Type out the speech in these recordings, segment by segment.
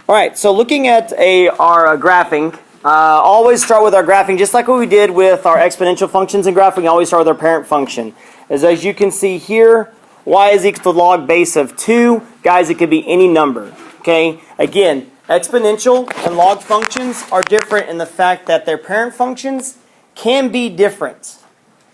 All right, so looking at our graphing, always start with our graphing, just like what we did with our exponential functions and graphing, always start with our parent function. As you can see here, y is equal to log base of 2. Guys, it could be any number, okay? Again, exponential and log functions are different in the fact that their parent functions can be different.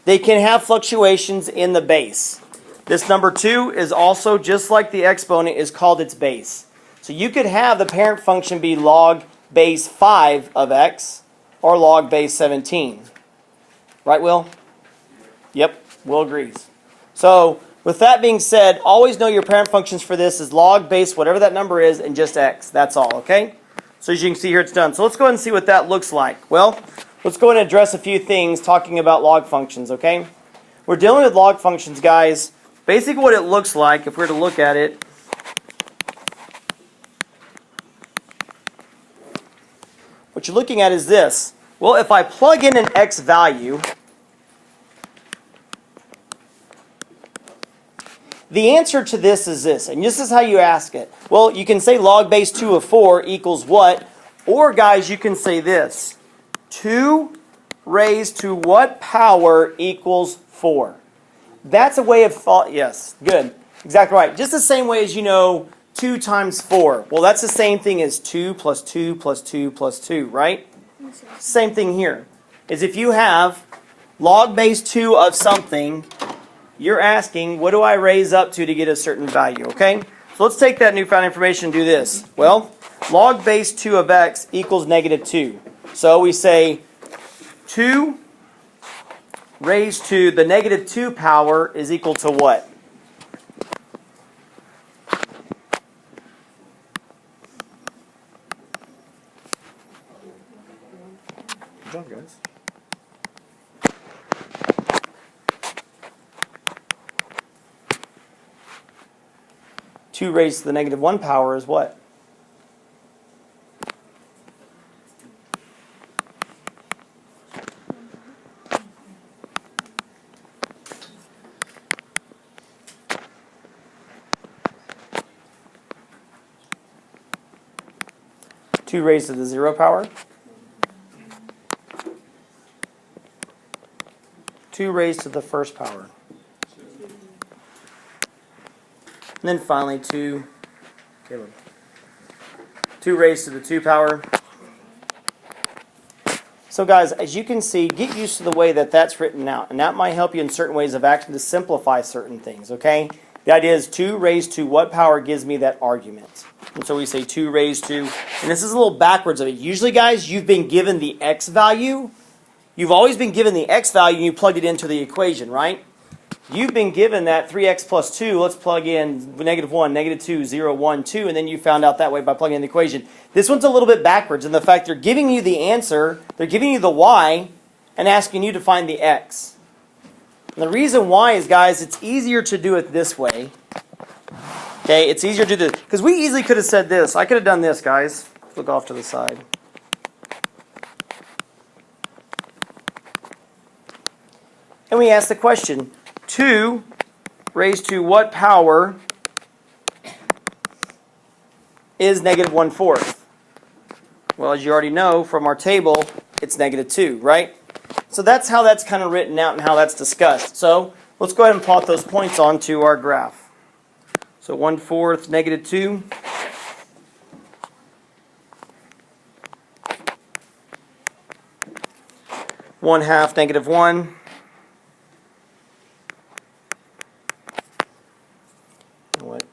They can have fluctuations in the base. This number 2 is also, just like the exponent, is called its base. So you could have the parent function be log base 5 of x or log base 17. Right, Will? Yep, Will agrees. So with that being said, always know your parent functions for this is log base, whatever that number is, and just x. That's all, okay? So as you can see here, it's done. So let's go ahead and see what that looks like. Well, let's go ahead and address a few things talking about log functions, okay? We're dealing with log functions, guys. Basically what it looks like, if we were to look at it, what you're looking at is this. Well, if I plug in an x value, the answer to this is this, and this is how you ask it. Well, you can say log base 2 of 4 equals what? Or, guys, you can say this. 2 raised to what power equals 4? That's a way of thought. Yes, good. Exactly right. Just the same way as 2 times 4. Well, that's the same thing as 2 plus 2 plus 2 plus 2, right? Same thing here. Is if you have log base 2 of something, you're asking, what do I raise up to get a certain value, okay? So let's take that newfound information and do this. Well, log base 2 of x equals negative 2. So we say 2 raised to the negative 2 power is equal to what? Good job, guys. Two raised to the negative 1 power is what? Two raised to the 0 power. 2 raised to the first power. And then finally 2 raised to the 2 power. So guys, as you can see, get used to the way that that's written out. And that might help you in certain ways of actually to simplify certain things, okay? The idea is 2 raised to what power gives me that argument. And so we say 2 raised to, and this is a little backwards of it. Usually, guys, you've been given the x value. You've always been given the x value and you plugged it into the equation, right? You've been given that 3x plus 2. Let's plug in negative 1, negative 2, 0, 1, 2, and then you found out that way by plugging in the equation. This one's a little bit backwards in the fact they're giving you the answer, they're giving you the y, and asking you to find the x. And the reason why is, guys, it's easier to do it this way. Okay, it's easier to do this. Because we easily could have said this. I could have done this, guys. Look off to the side. And we ask the question, 2 raised to what power is negative 1/4? Well, as you already know from our table, it's negative 2, right? So that's how that's kind of written out and how that's discussed. So let's go ahead and plot those points onto our graph. So 1/4, negative 2. One half, negative 1. What?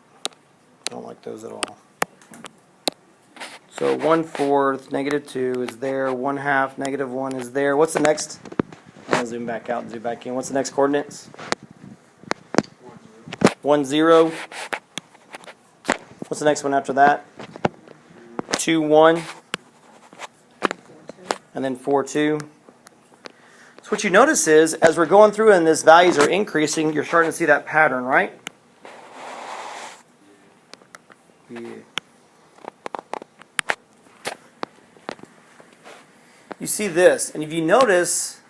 I don't like those at all. So 1/4, negative 2 is there. 1/2, negative 1 is there. What's the next? I'll zoom back out and zoom back in. What's the next coordinates? 1, 0. What's the next one after that? 2, 1. And then 4, 2. So what you notice is, as we're going through and these values are increasing, you're starting to see that pattern, right? Yeah. You see this, and if you notice,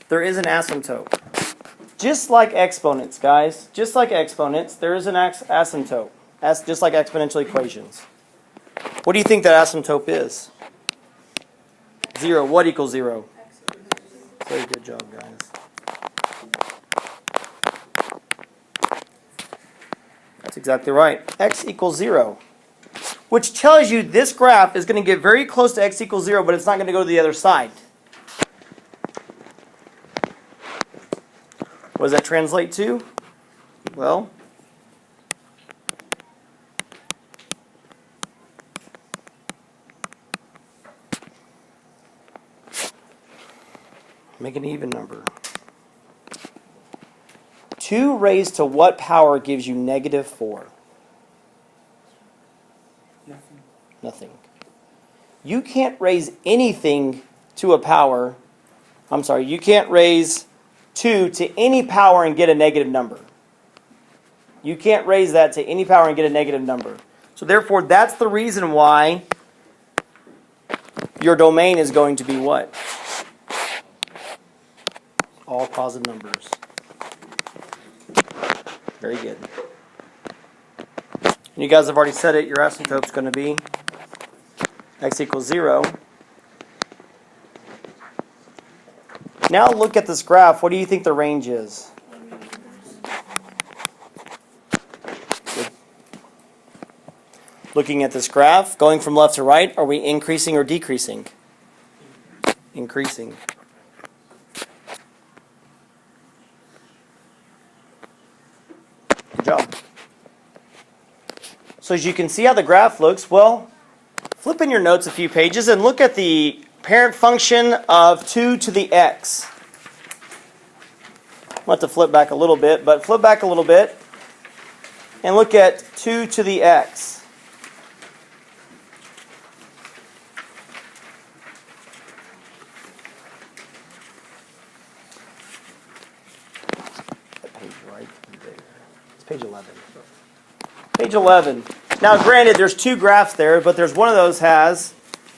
there is an asymptote. Just like exponents, guys, just like exponents, there is an asymptote. That's just like exponential equations. What do you think that asymptote is? 0. What equals 0? Very good job, guys. That's exactly right. X equals 0. Which tells you this graph is going to get very close to x equals 0, but it's not going to go to the other side. What does that translate to? Well, make an even number. 2 raised to what power gives you negative 4? Nothing. You can't raise anything to a power. I'm sorry, you can't raise 2 to any power and get a negative number. You can't raise that to any power and get a negative number. So therefore, that's the reason why your domain is going to be what? All positive numbers. Very good. You guys have already said it. Your asymptote's going to be x equals 0. Now look at this graph. What do you think the range is? Good. Looking at this graph, going from left to right, are we increasing or decreasing? Increasing. Good job. So as you can see how the graph looks, well, flip in your notes a few pages and look at the parent function of 2 to the x. I'll have to flip back a little bit, but flip back a little bit and look at 2 to the x. That page right there. It's page 11. Page 11. Now, granted, there's 2 graphs there, but there's one of those has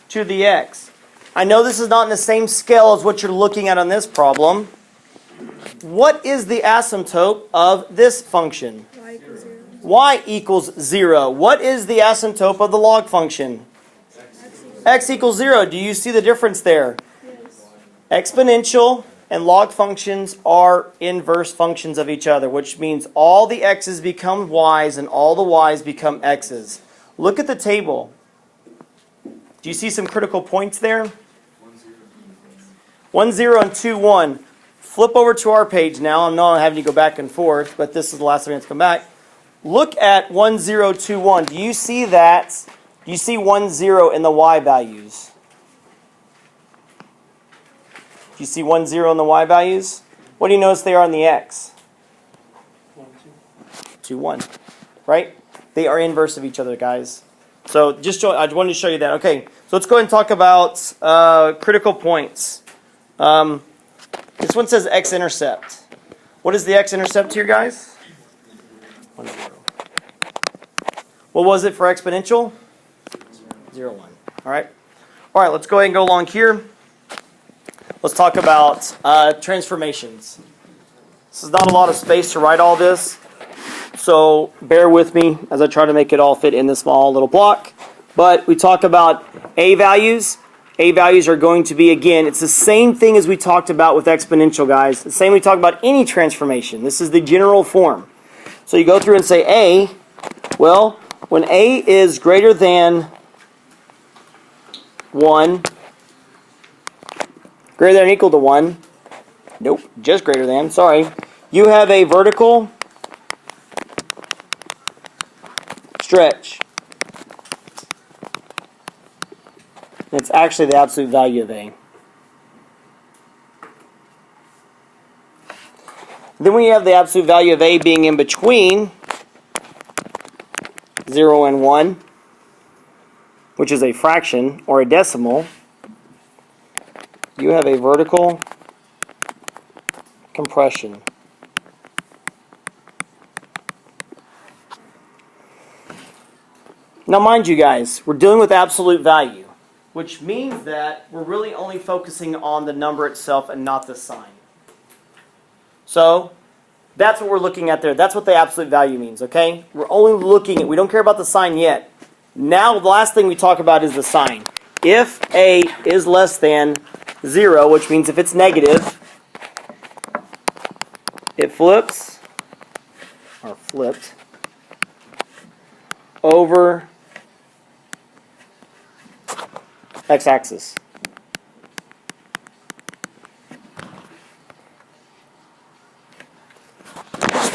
2 to the x. I know this is not in the same scale as what you're looking at on this problem. What is the asymptote of this function? Y equals 0. What is the asymptote of the log function? X equals 0. Do you see the difference there? Yes. Exponential and log functions are inverse functions of each other, which means all the x's become y's and all the y's become x's. Look at the table. Do you see some critical points there? 1, 0, and 2, 1. Flip over to our page now. I'm not having you go back and forth, but this is the last time we have to come back. Look at 1, 0, 2, 1. Do you see that? Do you see 1, 0 in the y values? Do you see 1, 0 in the y values? What do you notice they are in the x? 1, 2, 1. Right? They are inverse of each other, guys. So I wanted to show you that. Okay, so let's go ahead and talk about critical points. This one says x-intercept. What is the x-intercept here, guys? 1, 0. What was it for exponential? 0, 1. All right, let's go ahead and go along here. Let's talk about transformations. This is not a lot of space to write all this, so bear with me as I try to make it all fit in this small little block. But we talk about a values. A values are going to be, again, it's the same thing as we talked about with exponential, guys. The same we talk about any transformation. This is the general form. So you go through and say A. Well, when A is greater than 1, greater than or equal to 1, nope, just greater than, sorry, you have a vertical stretch. It's actually the absolute value of A. Then we have the absolute value of A being in between 0 and 1, which is a fraction or a decimal. You have a vertical compression. Now mind you guys, we're dealing with absolute value, which means that we're really only focusing on the number itself and not the sign. So, That's what we're looking at there. That's what the absolute value means, okay? We're only looking at, we don't care about the sign yet. Now, the last thing we talk about is the sign. If A is less than 0, which means if it's negative, it flips, or flipped, over x-axis.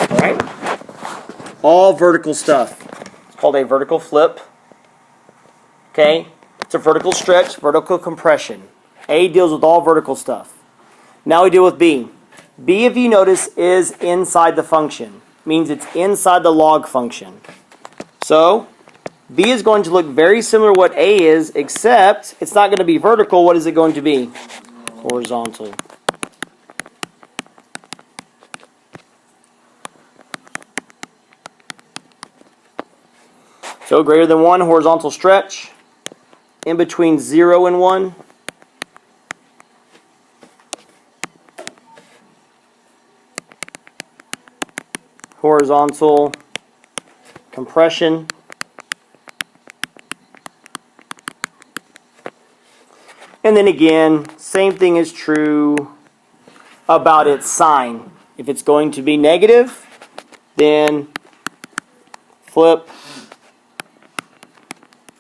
All right? All vertical stuff. It's called a vertical flip. Okay? It's a vertical stretch, vertical compression. A deals with all vertical stuff. Now we deal with B. B, if you notice, is inside the function. Means it's inside the log function. So, B is going to look very similar to what A is, except it's not going to be vertical. What is it going to be? Horizontal. So, greater than 1, horizontal stretch. In between 0 and 1. Horizontal compression. And then again, same thing is true about its sign. If it's going to be negative, then flip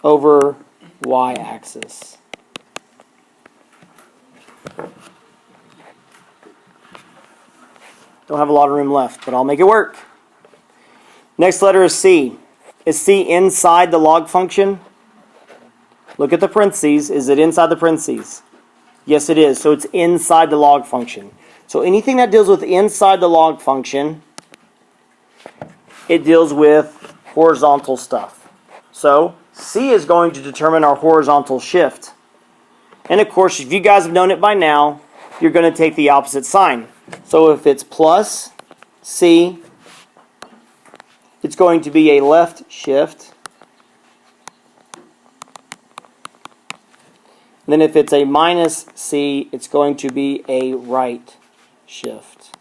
over y-axis. Don't have a lot of room left, but I'll make it work. Next letter is C. Is C inside the log function? Look at the parentheses. Is it inside the parentheses? Yes, it is. So it's inside the log function. So anything that deals with inside the log function, it deals with horizontal stuff. So C is going to determine our horizontal shift. And of course, if you guys have known it by now, you're going to take the opposite sign. So if it's plus C, it's going to be a left shift. And then if it's a minus C, it's going to be a right shift.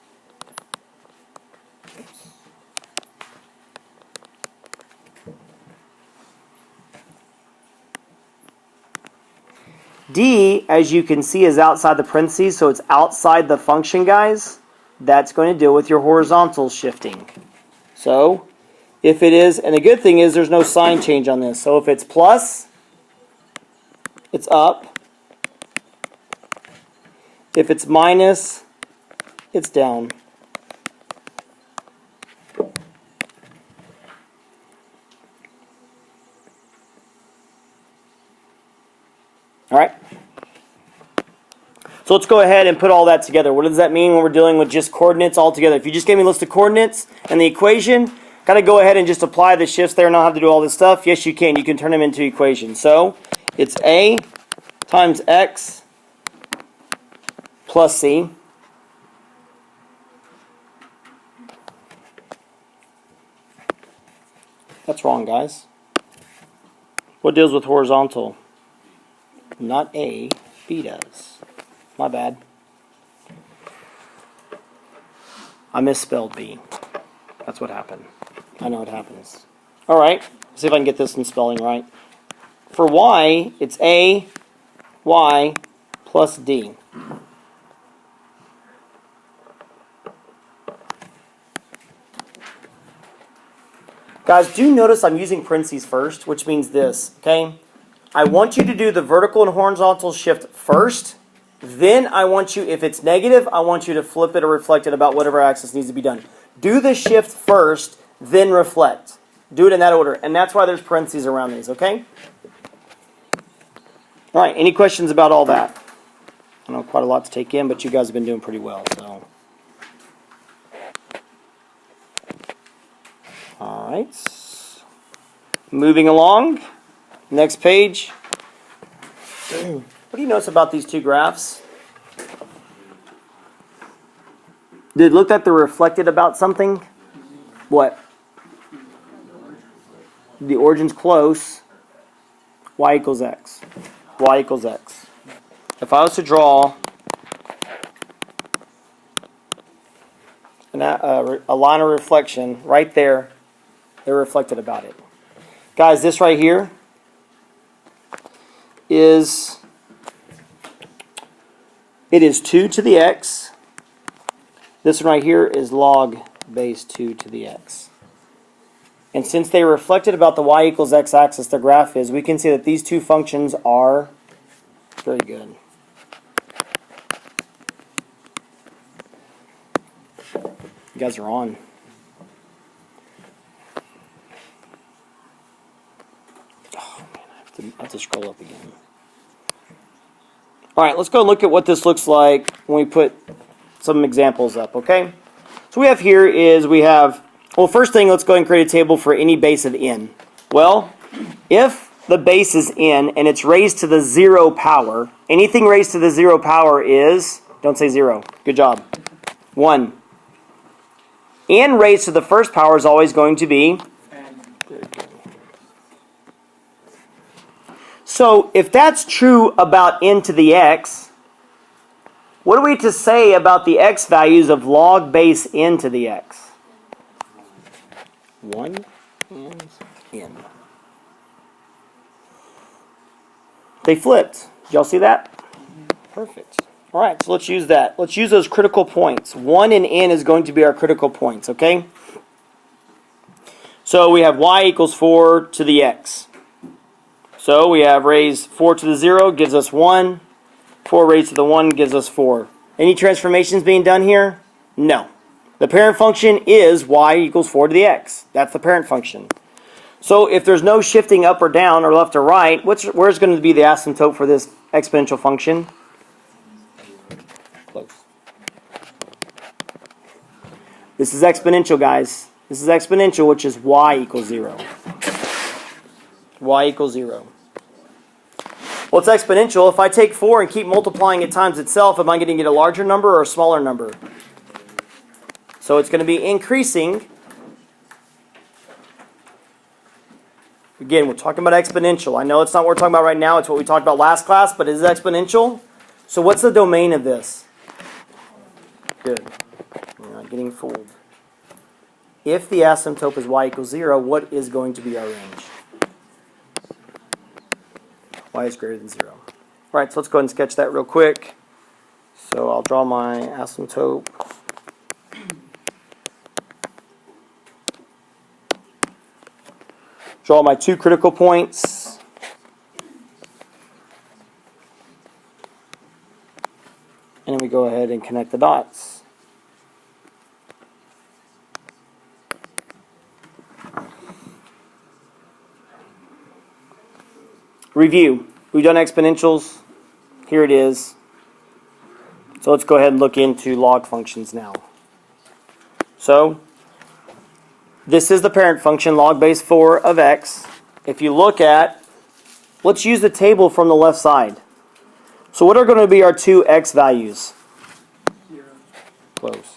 D, as you can see, is outside the parentheses, so it's outside the function, guys. That's going to deal with your horizontal shifting. So, if it is, and the good thing is there's no sign change on this. So if it's plus, it's up. If it's minus, it's down. All right. So let's go ahead and put all that together. What does that mean when we're dealing with just coordinates all together? If you just gave me a list of coordinates and the equation, got to go ahead and just apply the shifts there and not have to do all this stuff. Yes, you can. You can turn them into equations. So it's A times X plus C. That's wrong, guys. What deals with horizontal? Not A, B does. My bad. I misspelled B. That's what happened. I know it happens. All right, let's see if I can get this in spelling right. For Y, it's A, Y plus D. Guys, do notice I'm using parentheses first, which means this, okay? I want you to do the vertical and horizontal shift first. Then I want you, if it's negative, I want you to flip it or reflect it about whatever axis needs to be done. Do the shift first, then reflect. Do it in that order. And that's why there's parentheses around these, okay? All right, any questions about all that? I know quite a lot to take in, but you guys have been doing pretty well, so. All right. Moving along. Next page. What do you notice about these two graphs? Did it look like they're reflected about something? What? The origin's close. Y equals X. Y equals X. If I was to draw a line of reflection right there. They're reflected about it. Guys, this right here is, it is 2 to the x. This one right here is log base 2 to the x. And since they reflected about the y equals x axis the graph is, we can see that these two functions are very good. You guys are on. Oh man, I have to scroll up again. All right, let's go look at what this looks like when we put some examples up, okay? So we have here is we have, well, first thing, let's go ahead and create a table for any base of n. Well, if the base is n and it's raised to the 0 power, anything raised to the 0 power is, don't say 0, good job, 1. N raised to the first power is always going to be, so if that's true about n to the x, what are we to say about the x values of log base n to the x? 1 and n. They flipped. Did y'all see that? Perfect. All right, so let's use that. Let's use those critical points. 1 and n is going to be our critical points, okay? So we have y equals 4 to the x. So we have raised 4 to the 0 gives us 1. 4 raised to the 1 gives us 4. Any transformations being done here? No. The parent function is y equals 4 to the x. That's the parent function. So if there's no shifting up or down or left or right, where's going to be the asymptote for this exponential function? Close. This is exponential, guys. This is exponential, which is y equals 0. Y equals 0. Well, it's exponential. If I take 4 and keep multiplying it times itself, am I going to get a larger number or a smaller number? So it's going to be increasing. Again, we're talking about exponential. I know it's not what we're talking about right now. It's what we talked about last class, but it is exponential. So what's the domain of this? Good. You're not getting fooled. If the asymptote is y equals 0, what is going to be our range? Y is greater than 0. All right, so let's go ahead and sketch that real quick. So I'll draw my asymptote. Draw my 2 critical points. And then we go ahead and connect the dots. Review. We've done exponentials. Here it is. So let's go ahead and look into log functions now. So this is the parent function, log base 4 of x. If you look at, let's use the table from the left side. So what are going to be our 2 x values? 0. Close.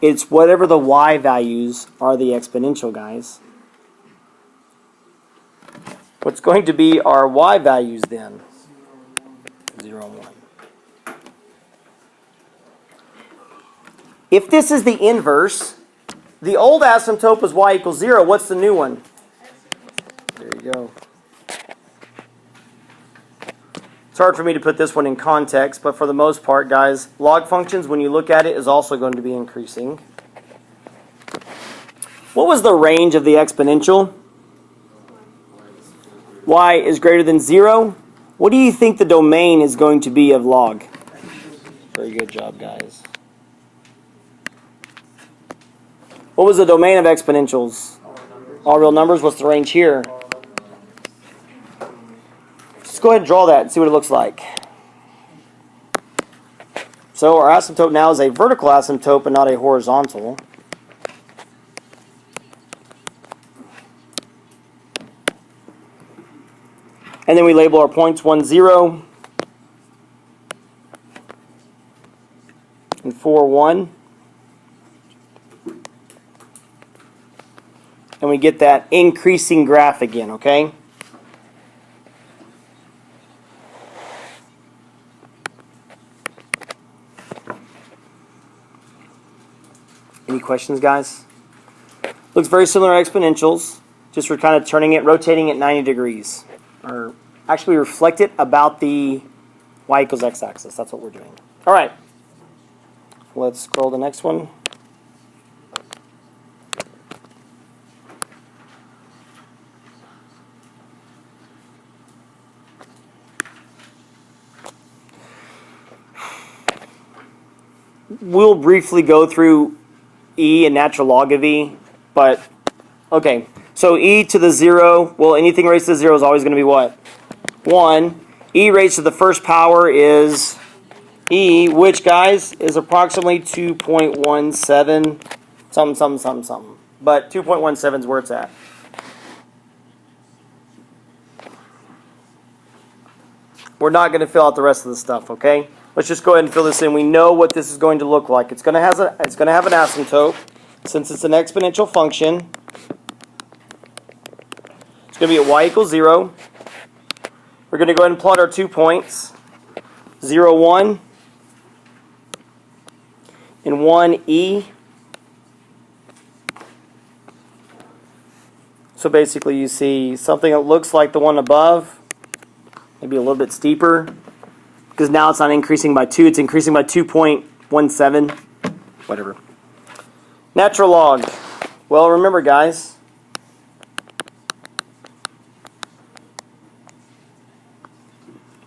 It's whatever the y values are the exponential, guys. What's going to be our y values then? 0, 1. If this is the inverse, the old asymptote was y equals 0. What's the new one? There you go. It's hard for me to put this one in context, but for the most part, guys, log functions, when you look at it, is also going to be increasing. What was the range of the exponential? Y is greater than 0. What do you think the domain is going to be of log? Very good job, guys. What was the domain of exponentials? All real numbers. What's the range here? Let's go ahead and draw that and see what it looks like. So our asymptote now is a vertical asymptote, but not a horizontal. And then we label our points 1, 0, and 4, 1. And we get that increasing graph again, okay? Any questions, guys? Looks very similar to exponentials. Just we're kind of turning it, rotating it 90 degrees. Or actually reflect it about the y equals x axis. That's what we're doing. All right. Let's scroll to the next one. We'll briefly go through e and natural log of e, but okay. So e to the 0, well, anything raised to the 0 is always going to be what? 1. E raised to the first power is e, which, guys, is approximately 2.17 something. But 2.17 is where it's at. We're not going to fill out the rest of the stuff, okay? Let's just go ahead and fill this in. We know what this is going to look like. It's going to have an asymptote. Since it's an exponential function, it's going to be at y equals 0. We're going to go ahead and plot our 2 points, 0, 1, and 1e. So basically you see something that looks like the one above, maybe a little bit steeper, because now it's not increasing by 2, it's increasing by 2.17, whatever. Natural log. Well, remember, guys,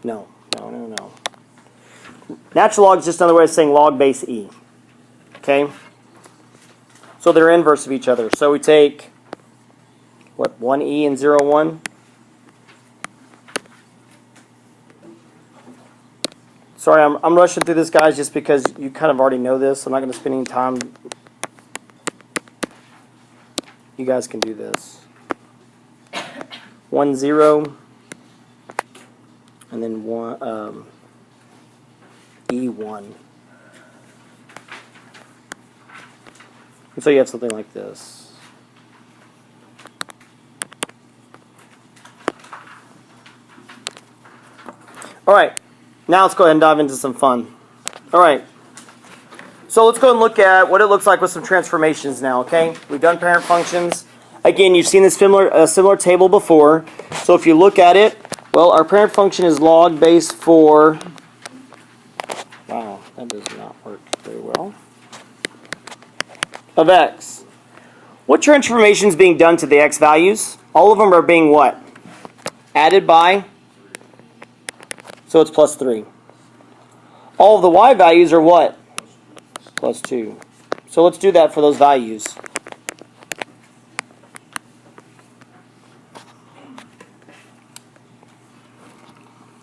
no. Natural log is just another way of saying log base e. Okay? So they're inverse of each other. So we take, what, 1e and 0, 1? Sorry, I'm rushing through this, guys, just because you kind of already know this. I'm not going to spend any time. You guys can do this. 1, 0, and then 1 E1. And so you have something like this. All right. Now let's go ahead and dive into some fun. All right. So let's go and look at what it looks like with some transformations now, okay? We've done parent functions. Again, you've seen this similar table before. So if you look at it, well, our parent function is log base 4. Wow, that does not work very well. Of x. What transformation is being done to the x values? All of them are being what? Added by. So it's plus 3. All of the y values are what? Plus 2. So let's do that for those values.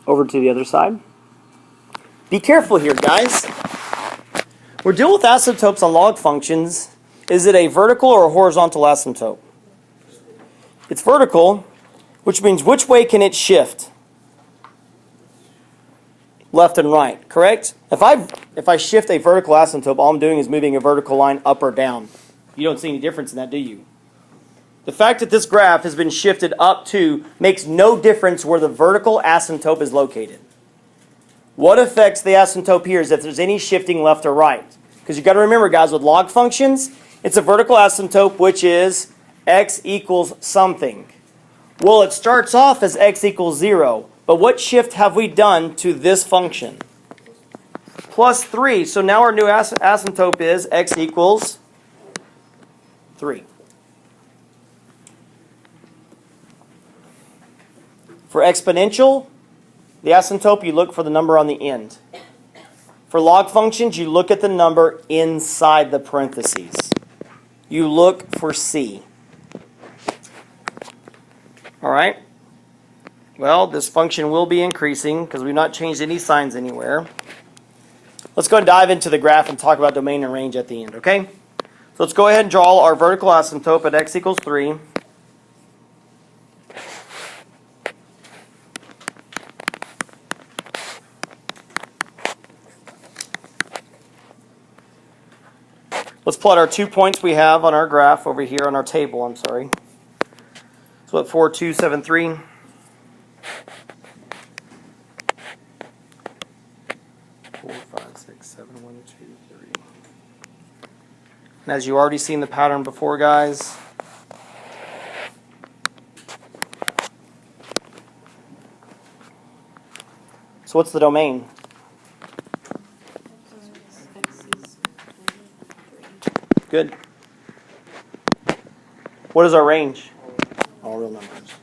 Over to the other side. Be careful here, guys. We're dealing with asymptotes on log functions. Is it a vertical or a horizontal asymptote? It's vertical, which means which way can it shift? Left and right, correct? If I shift a vertical asymptote, all I'm doing is moving a vertical line up or down. You don't see any difference in that, do you? The fact that this graph has been shifted up to makes no difference where the vertical asymptote is located. What affects the asymptote here is if there's any shifting left or right. Because you've got to remember, guys, with log functions, it's a vertical asymptote, which is x equals something. Well, it starts off as x equals 0. But what shift have we done to this function? Plus 3. So now our new asymptote is x equals 3. For exponential, the asymptote, you look for the number on the end. For log functions, you look at the number inside the parentheses. You look for C. All right? Well, this function will be increasing because we've not changed any signs anywhere. Let's go and dive into the graph and talk about domain and range at the end, okay? So let's go ahead and draw our vertical asymptote at x equals 3. Let's plot our 2 points we have on our graph over here on our table, I'm sorry. So at 4, 2, 7, 3. And as you already seen the pattern before, guys, so what's the domain? Good. What is our range? All real numbers.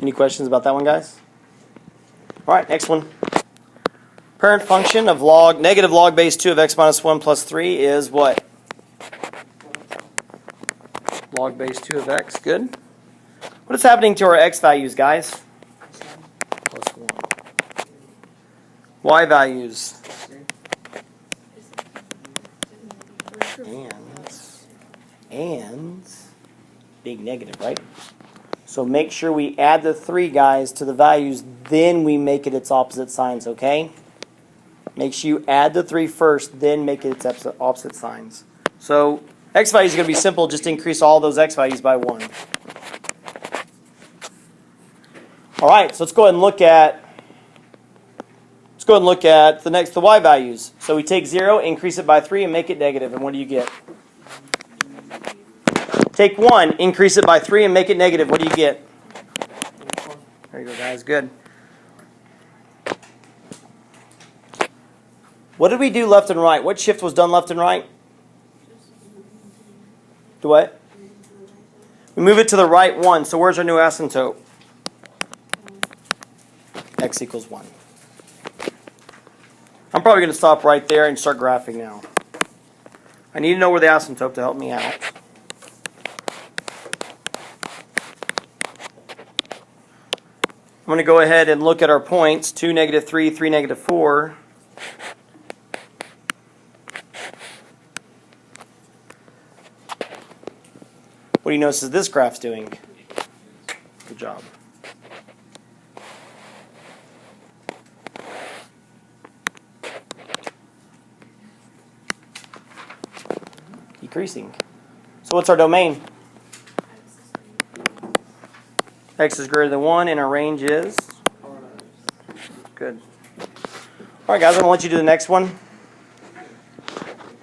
Any questions about that one, guys? All right, next one. Parent function of negative log base 2 of x minus 1 plus 3 is what? Log base 2 of x. Good. What is happening to our x values, guys? Plus 1. Y values. And big negative, right? So make sure we add the 3, guys, to the values, then we make it its opposite signs, okay? Make sure you add the 3 first, then make it its opposite signs. So x value is going to be simple, just increase all those x values by 1. All right, so let's go ahead and look at the y values. So we take 0, increase it by 3, and make it negative. And what do you get? Take 1, increase it by 3, and make it negative. What do you get? There you go, guys. Good. What did we do left and right? What shift was done left and right? Do what? We move it to the right 1. So where's our new asymptote? X equals 1. I'm probably going to stop right there and start graphing now. I need to know where the asymptote to help me out. I'm going to go ahead and look at our points. 2, negative 3, 3, negative 4. What do you notice is this graph's doing? Good job. Decreasing. So what's our domain? X is greater than 1, and our range is? Good. All right, guys, I'm going to let you do the next one.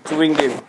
See what we can do.